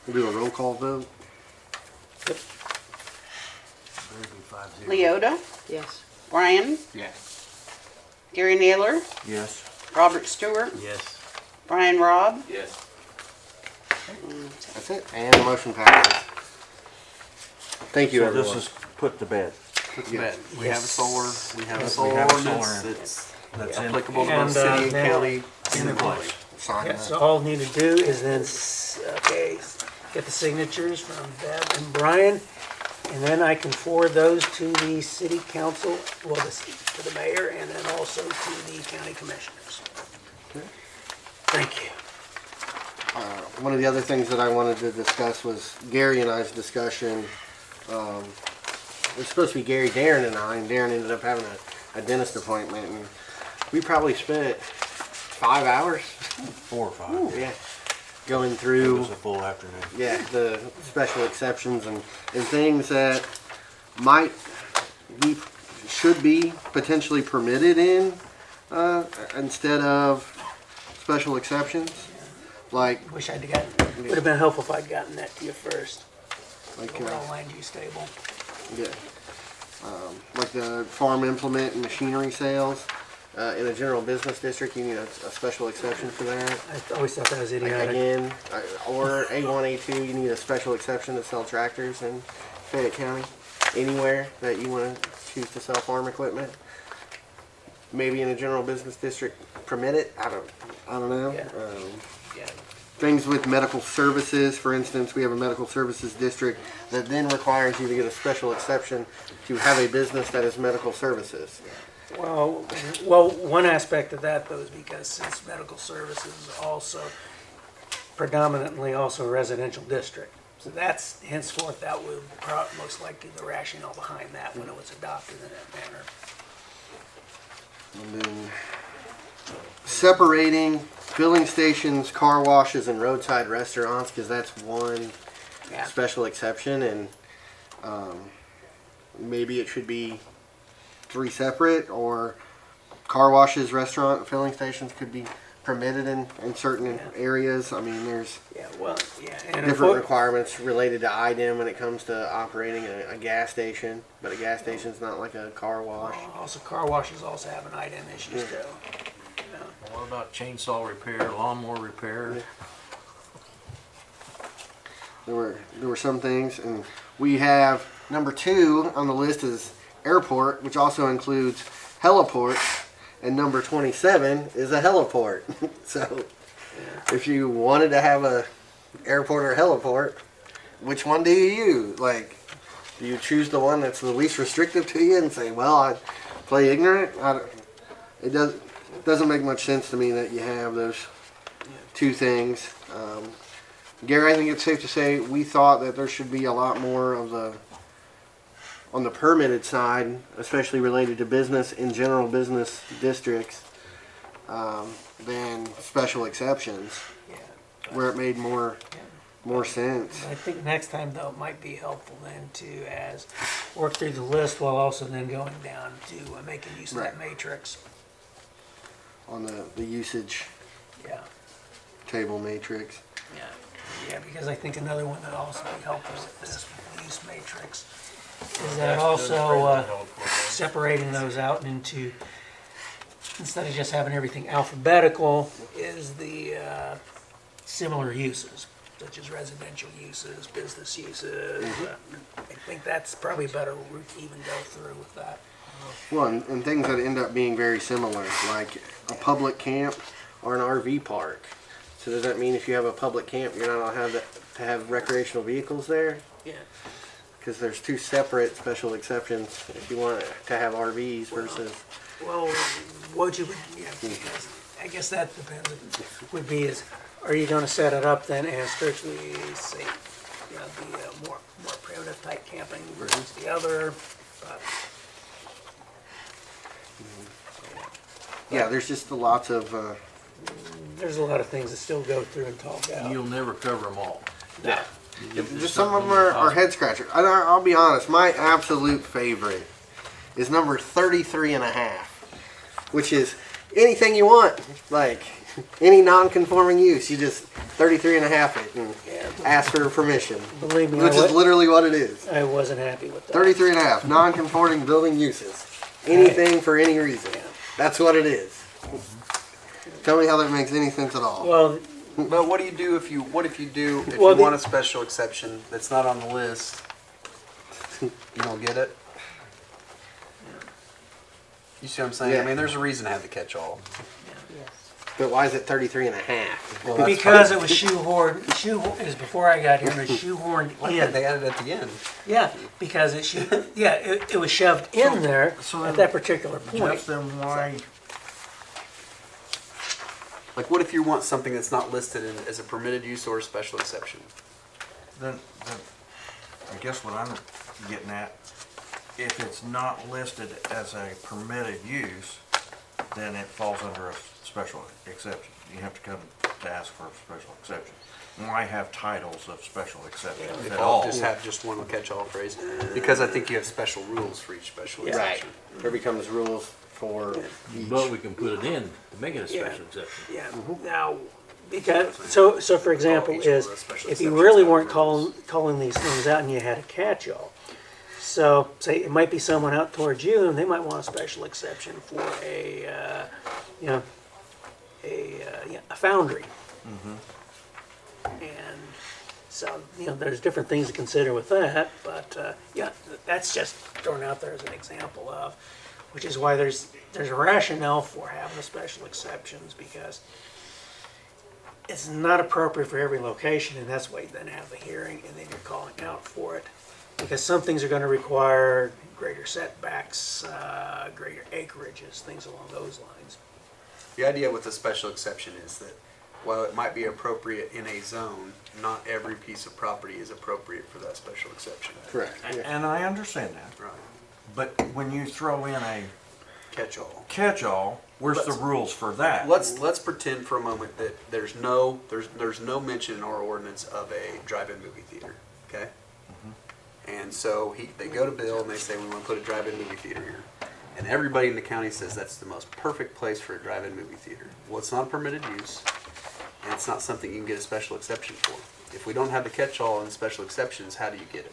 We'll do a roll call vote. Very good, 5-0. Leota, Yes. Brian, Yes. Gary Naylor, yes, Robert Stewart, Yes. Brian Robb. Yes. That's it. And the motion passes. Thank you, so everyone. this is put to bed. Yes. We have a solar, we have a Yes, solar we have a ordinance solar. that's That's in, applicable to And, both city and then- county. in place. Sign Yeah, that. so all we need to do is then, get the signatures from Deb and Brian, and then I can forward those to the city council, to the mayor, and then also to the county commissioners. Thank you. One of the other things that I wanted to discuss was Gary and I's discussion. It was supposed to be Gary, Darren, and I, and Darren ended up having a dentist appointment, and we probably spent 5 hours, 4 or 5. yeah, going It through, was a full afternoon. yeah, the special exceptions and things that might be, should be potentially permitted in, instead of special exceptions. Like, Wish I'd gotten, would have been helpful if I'd gotten that to you first. like, Overall land use table. yeah, like the farm implement and machinery sales. In a general business district, you need a special exception for that. I always thought that was idiotic. Again, or A1, A2, you need a special exception to sell tractors in Fayette County. Anywhere that you want to choose to sell farm equipment. Maybe in a general business district, permit it. I don't know. Yeah. Yeah. Things with medical services, for instance, we have a medical services district that then requires you to get a special exception to have a business that is medical services. Well, one aspect of that though is because since medical services is also predominantly also a residential district. So that's henceforth, that would most likely the rationale behind that when it was adopted in that manner. And then separating filling stations, car washes, and roadside restaurants, because that's one Yeah. special exception, and maybe it should be 3 separate, or car washes, restaurant, and filling stations could be permitted in certain areas. I mean, there's Yeah, well, yeah. And different requirements related to IDEM when it comes to operating a gas station, but a gas station's not like a car wash. Also, car washes also have an item issues too. What about chainsaw repair, lawnmower repair? There were some things, and we have number 2 on the list is airport, which also includes heliport, and number 27 is a heliport. So, if you wanted to have a airport or heliport, which one do you use? Like, do you choose the one that's the least restrictive to you and say, well, I play ignorant? It doesn't make much sense to me that you have those 2 things. Gary, I think it's safe to say we thought that there should be a lot more of on the permitted side, especially related to business in general business districts, than special exceptions, Yeah. where it made more sense. I think next time though, it might be helpful then to work through the list while also then going down to making use of that Right. matrix. On the usage Yeah. table matrix. Yeah. Yeah, because I think another one that also be helpful with this use matrix is that also separating those out into, instead of just having everything alphabetical, is the similar uses, such as residential uses, business uses. I think that's probably a better route to even go through with that. Well, and things that end up being very similar, like a public camp or an RV park. So does that mean if you have a public camp, you're not allowed to have recreational vehicles there? Yeah. Because there's 2 separate special exceptions if you want to have RVs versus. Well, what you would, yeah, because I guess that depends, would be is, are you gonna set it up then as strictly, say, you know, the more primitive type camping versus the other? But Yeah, there's just lots of. there's a lot of things that still go through and talk out. You'll never cover them all. Yeah. Just some of them are head scratchers. I'll be honest, my absolute favorite is number 33 and a half, which is anything you want, like any non-conforming use. You just 33 and a half it and ask for permission, Believe me, which is literally what it is. I wasn't happy with that. 33 and a half, non-conforming building uses. Anything for any reason. That's what it is. Tell me how that makes any sense at all. Well, But what do you do if you want a special exception that's not on the list? You don't get it? You see what I'm saying? Yeah. I mean, there's a reason to have the catch-all. But why is it 33 and a half? Well, that's because it was shoehorned, it was before I got here, it was shoehorned in. They added it at the end. Yeah, because it was shoved in there So at then- that particular point. Jeff, then why, Like, what if you want something that's not listed as a permitted use or a special exception? Then I guess what I'm getting at if it's not listed as a permitted use, then it falls under a special exception. You have to come to ask for a special exception. Why have titles of special exceptions If at I'll all? just have just one catch-all phrase, because I think you have special rules for each special Right. exception. There becomes rules for each. But we can put it in to make it a Yeah. special exception. Yeah, now, because, so for example, each one is of those special if you exceptions really have weren't rules. calling these things out and you had a catch-all, so say it might be someone out towards you and they might want a special exception for a, you know, a foundry. And so, you know, there's different things to consider with that, but, yeah, that's just thrown out there as an example of, which is why there's a rationale for having the special exceptions, because it's not appropriate for every location, and that's why you then have the hearing, and then you're calling out for it. Because some things are gonna require greater setbacks, greater acreages, things along those lines. The idea with the special exception is that while it might be appropriate in a zone, not every piece of property is appropriate for that special exception. Correct. Yeah. And I understand that, Right. but when you throw in a Catch-all. catch-all, where's the Let's- rules for that? Let's pretend for a moment that there's no mention in our ordinance of a drive-in movie theater, okay? And so they go to Bill and they say, we want to put a drive-in movie theater here. And everybody in the county says that's the most perfect place for a drive-in movie theater. Well, it's not a permitted use, and it's not something you can get a special exception for. If we don't have the catch-all and special exceptions, how do you get it?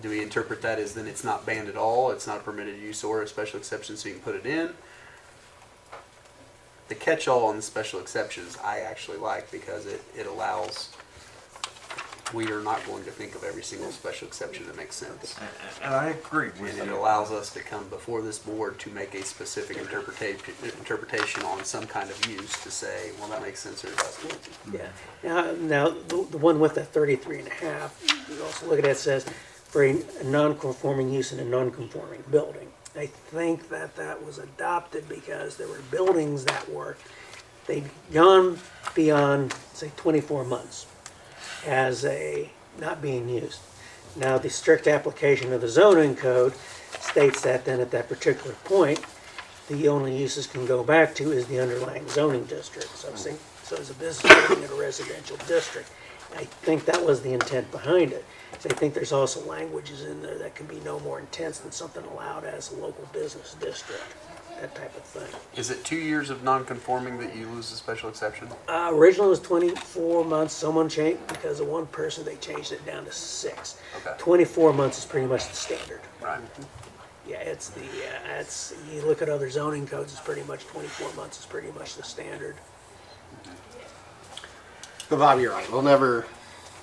Do we interpret that as then it's not banned at all, it's not a permitted use or a special exception, so you can put it in? The catch-all on the special exceptions I actually like because it allows, we are not going to think of every single special exception that makes sense. And I agree with And it you. allows us to come before this board to make a specific interpretation on some kind of use to say, well, that makes sense or it doesn't. Yeah. Now, the one with that 33 and a half, you also look at that, says for a non-conforming use in a non-conforming building. I think that was adopted because there were buildings that were, they'd gone beyond, say, 24 months as a not being used. Now, the strict application of the zoning code states that then at that particular point, the only uses can go back to is the underlying zoning district. So as a business building in a residential district. I think that was the intent behind it. So I think there's also languages in there that can be no more intense than something allowed as a local business district, that type of thing. Is it 2 years of non-conforming that you lose the special exception? Originally it was 24 months, someone changed, because of one person, they changed it down to 6. Okay. 24 months is pretty much the standard. Right. Yeah, you look at other zoning codes, it's pretty much 24 months is pretty much the standard. But Bob, you're right. We'll never.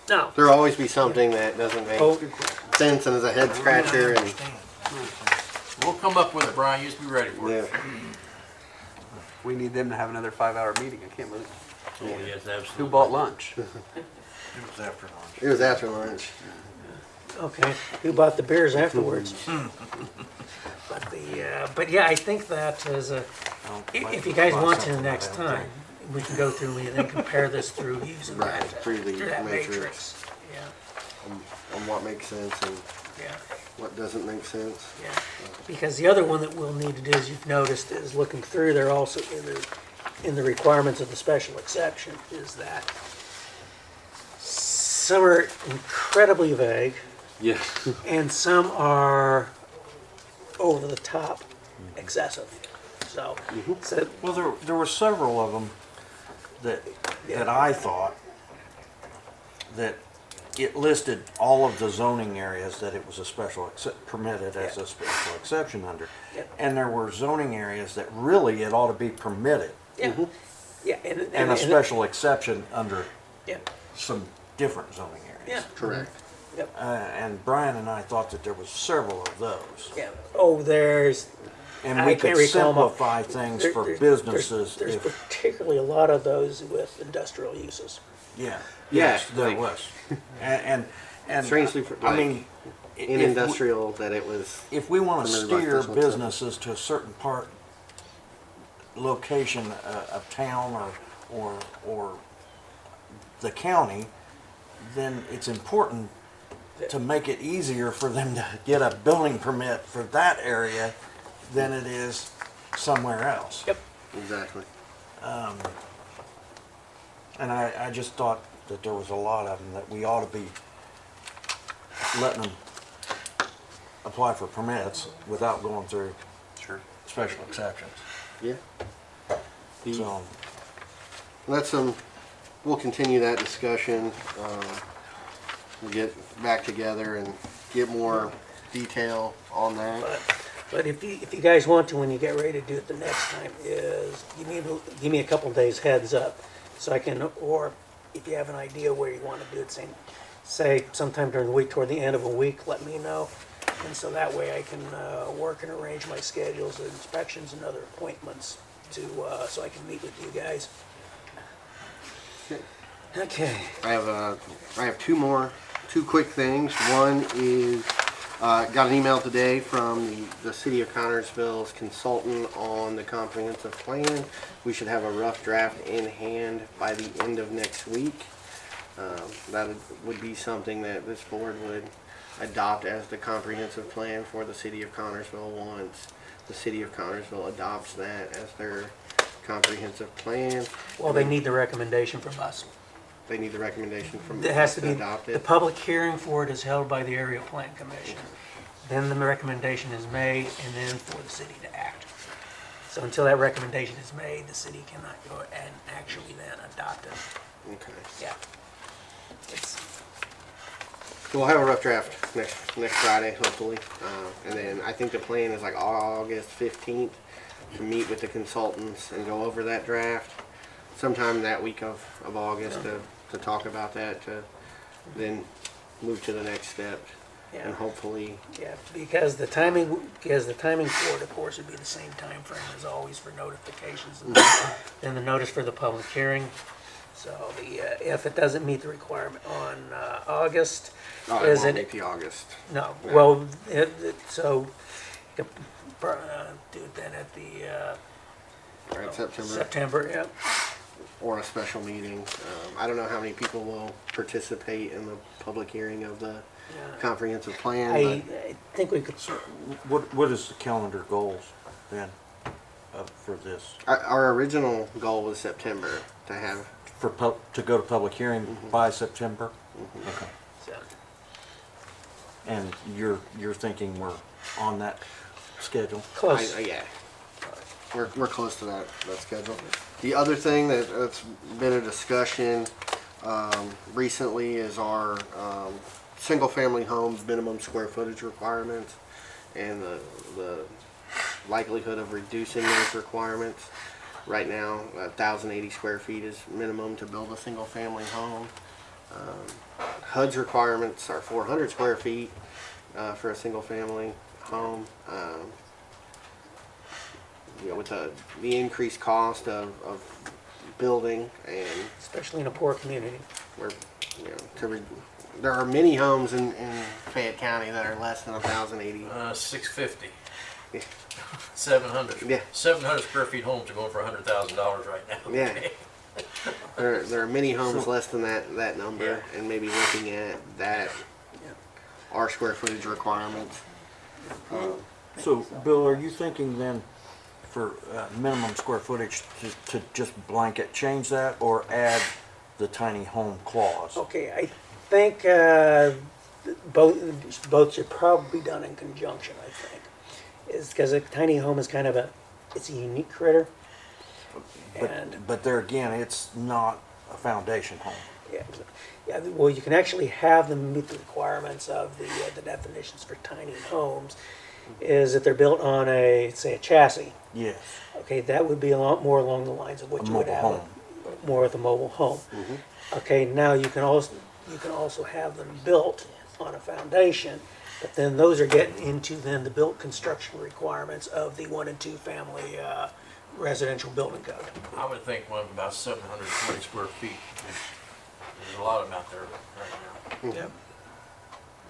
No, There'll always be something that doesn't make oh, sense and is a head scratcher. And We'll come up with it, Brian, you just be ready for yeah, it. We need them to have another 5-hour meeting. I can't believe. Oh, yes, absolutely. Who bought lunch? It was after lunch. it was after lunch. okay, who bought the beers afterwards? But yeah, I think that is if you guys want to next time, we can go through and then compare this through using Right, that, through the that matrix. matrix. Yeah, On what makes sense and yeah, what doesn't make sense. yeah. Because the other one that we'll need to do, as you've noticed, is looking through there also in the requirements of the special exception, is that some are incredibly vague. Yes. And some are over the top excessive. So, Well, there were several of them that I thought that it listed all of the zoning areas that it was a permitted as a special exception under. Yep. And there were zoning areas that really it ought to be permitted yeah, yeah, and a special exception under yeah, some different zoning yeah, areas. Correct. yep, And Brian and I thought that there was several of those. yeah. Oh, there's. And I we can't could recall them all. simplify things there- for there's- businesses There's if, particularly a lot of those with industrial uses. yeah. Yeah, Yes, there like- was. And Strangely, for, I like, mean, in if industrial, that it was. if we want to permitted by steer special exception. businesses to a certain location of town or the county, then it's important to make it easier for them to get a building permit for that area than it is somewhere else. Yep. Exactly. And I just thought that there was a lot of them that we ought to be letting them apply for permits without going through Sure. special exceptions. Yeah. The- So, we'll continue that discussion. We'll get back together and get more detail on that. But if you guys want to, when you get ready to do it the next time, is give me a couple days heads up, so I can, or if you have an idea where you want to do it, say sometime during the week, toward the end of a week, let me know. And so that way I can work and arrange my schedules, and inspections and other appointments so I can meet with you guys. Okay. I have two quick things. One is, got an email today from the city of Connersville's consultant on the comprehensive plan. We should have a rough draft in hand by the end of next week. That would be something that this board would adopt as the comprehensive plan for the city of Connersville once the city of Connersville adopts that as their comprehensive plan. Well, they need the recommendation from us. They need the recommendation from It has us to to be, adopt the it. public hearing for it is held by the Area Plan Commission. Then the recommendation is made, and then for the city to act. So until that recommendation is made, the city cannot go and actually then adopt it. Okay. Yeah. It's, So we'll have a rough draft next Friday, hopefully. And then I think the plan is like August 15th to meet with the consultants and go over that draft. Sometime that week of August to talk about that, to then move to the next step. And yeah, hopefully, yeah, because the timing for it, of course, would be the same time frame as always for notifications, and then the notice for the public hearing. So if it doesn't meet the requirement on August, it is won't it? make the August. No, well, so you can, do it then at the Right, September, September, yeah. or a special meeting. I don't know how many people will participate in the public hearing of the comprehensive plan. I think we could, what is the calendar goals then for this? Our original goal was September to have. To go to public hearing by September? Okay. so, And you're thinking we're on that schedule? close. Yeah, we're close to that schedule. The other thing that's been a discussion recently is our single-family homes minimum square footage requirements and the likelihood of reducing those requirements. Right now, 1,080 square feet is minimum to build a single-family home. HUD's requirements are 400 square feet for a single-family home. With the increased cost of building, and Especially in a poor community. there are many homes in Fayette County that are less than 1,080. 650. Yeah. 700. Yeah. 700 square feet homes are going for $100,000 right now. Yeah. There are many homes less than that number, and maybe looking at that, our square footage requirements. So, Bill, are you thinking then for minimum square footage to just blanket change that or add the tiny home clause? Okay, I think both should probably be done in conjunction, I think. Is because a tiny home is kind of it's a unique critter. And But there again, it's not a foundation home. yeah, well, you can actually have them meet the requirements of the definitions for tiny homes. Is that they're built on say a chassis. Yes. Okay, that would be a lot more along the lines of what A you would mobile have home. more with a mobile home. Okay, now you can also have them built on a foundation, but then those are getting into then the built construction requirements of the 1 and 2 family residential building code. I would think one about 720 square feet. There's a lot of them out there right now. Yep.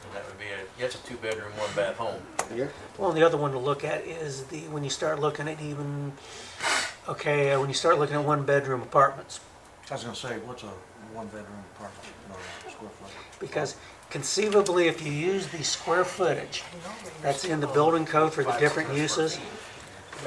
And that would be it's a 2-bedroom, 1-bath home. Yeah. Well, and the other one to look at is when you start looking at when you start looking at 1-bedroom apartments. I was gonna say, what's a one-bedroom apartment, square foot? Because conceivably, if you use the square footage that's in the building code for the different uses,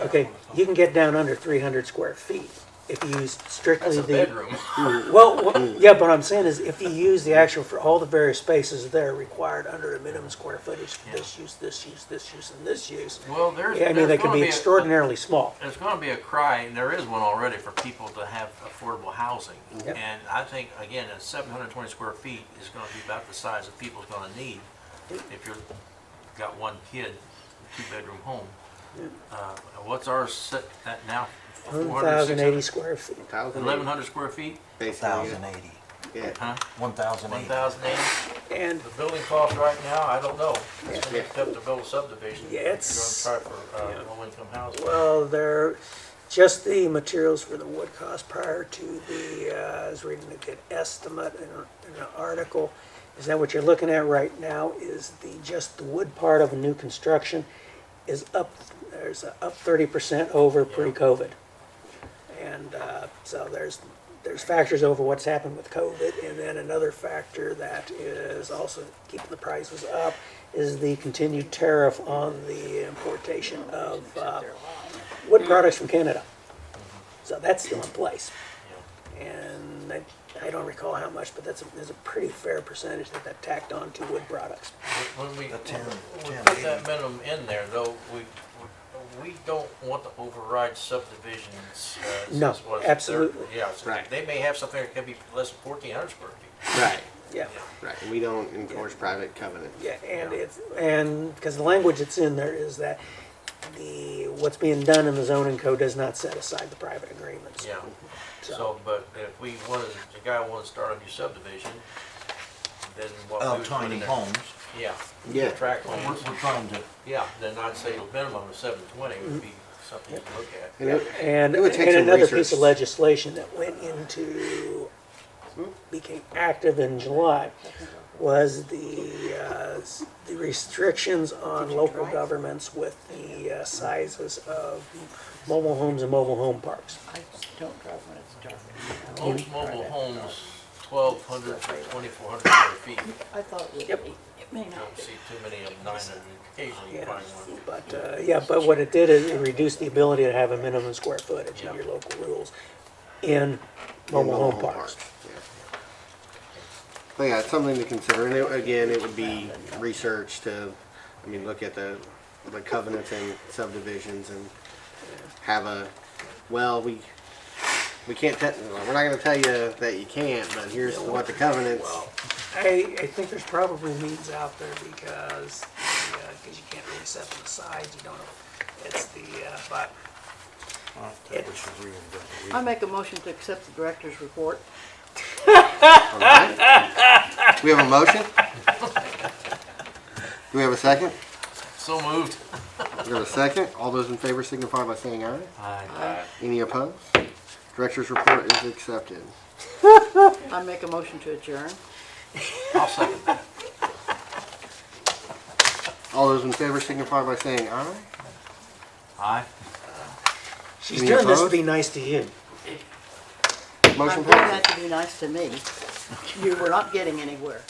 okay, you can get down under 300 square feet. If you use strictly That's a the, bedroom. yeah, but what I'm saying is if you use the actual, for all the various spaces that are required under a minimum square footage, for this use, this use, this use, and this use, Well, there's. I mean, there's they can gonna be a- extraordinarily small. There's gonna be a cry, and there is one already, for people to have affordable housing. Yep. And I think, again, at 720 square feet is gonna be about the size that people's gonna need if you're, got one kid, two-bedroom home. What's ours set at now? 1,080 square feet. 1,100 square feet, Basically, 1,080. yeah. huh? 1,080. 1,080? And The building cost right now, I don't know. It's gonna be Yeah. tough to build a subdivision. Yeah, it's- If you're gonna try for, low-income housing. well, they're just the materials for the wood cost prior to the, I was reading a good estimate in an article. Is that what you're looking at right now is just the wood part of a new construction is up, there's up 30% over pre-COVID. And so there's factors over what's happened with COVID. And then another factor that is also keeping the prices up is the continued tariff on the importation of wood products from Canada. So that's still in place. And I don't recall how much, but there's a pretty fair percentage that tacked on to wood products. When we, The 10, when we 10, put that minimum in there, though, we don't want to override subdivisions. No, as was- absolutely. Yeah, so Right. they may have something that can be less than 1,400 square feet. Right. Yeah. Right. We don't enforce private covenants. Yeah, and because the language that's in there is that what's being done in the zoning code does not set aside the private agreements. Yeah, So, so, but if we wanted, the guy wanted to start a new subdivision, then what we Of would put in tiny there. homes. Yeah. Yeah. Tract We're plans, trying to, yeah, then I'd say the minimum of 720 would be something to look at. And it, and it would take and some another research. piece of legislation that went into, became active in July, was the restrictions on local governments with the sizes of mobile homes and mobile home parks. I don't drive when it's dark. Most mobile homes, 1,200 to 2,400 square feet. I thought it would Yep. be. It may You not don't be. see too many of 900, occasionally you Yeah. find one. But what it did is it reduced the ability to have a minimum square footage in your local rules in mobile home parks. Yeah. But yeah, it's something to consider. And again, it would be research to, I mean, look at the covenants and subdivisions and have a, well, we can't, we're not gonna tell you that you can't, but here's what the covenants. I think there's probably needs out there because you can't really set them aside, you don't know, it's but I think we should reinvent I make a motion to accept the director's report. All right. We have a motion? Do we have a second? So moved. We have a second. All those in favor signify by saying aye. Aye. Any opposed? Director's report is accepted. I make a motion to adjourn. I'll second that. All those in favor signify by saying aye. Aye. she's Any doing this to opposed? be nice to you. Motion I'm doing passes. that to be nice to me. You were not getting anywhere.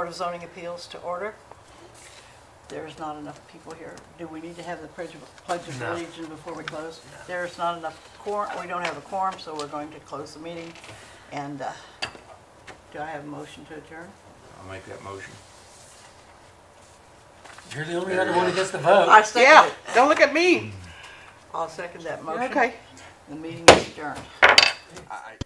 Board of Zoning Appeals to order. There's not enough people here. Do we need to have the Pledge of No. Allegiance before we close? There's not enough quorum, we don't have a quorum, so we're going to close the meeting. And do I have a motion to adjourn? I'll make that motion. You're the only other one who gets the vote. I second Yeah, it. don't look at me. I'll second that motion. Okay. The meeting is adjourned. I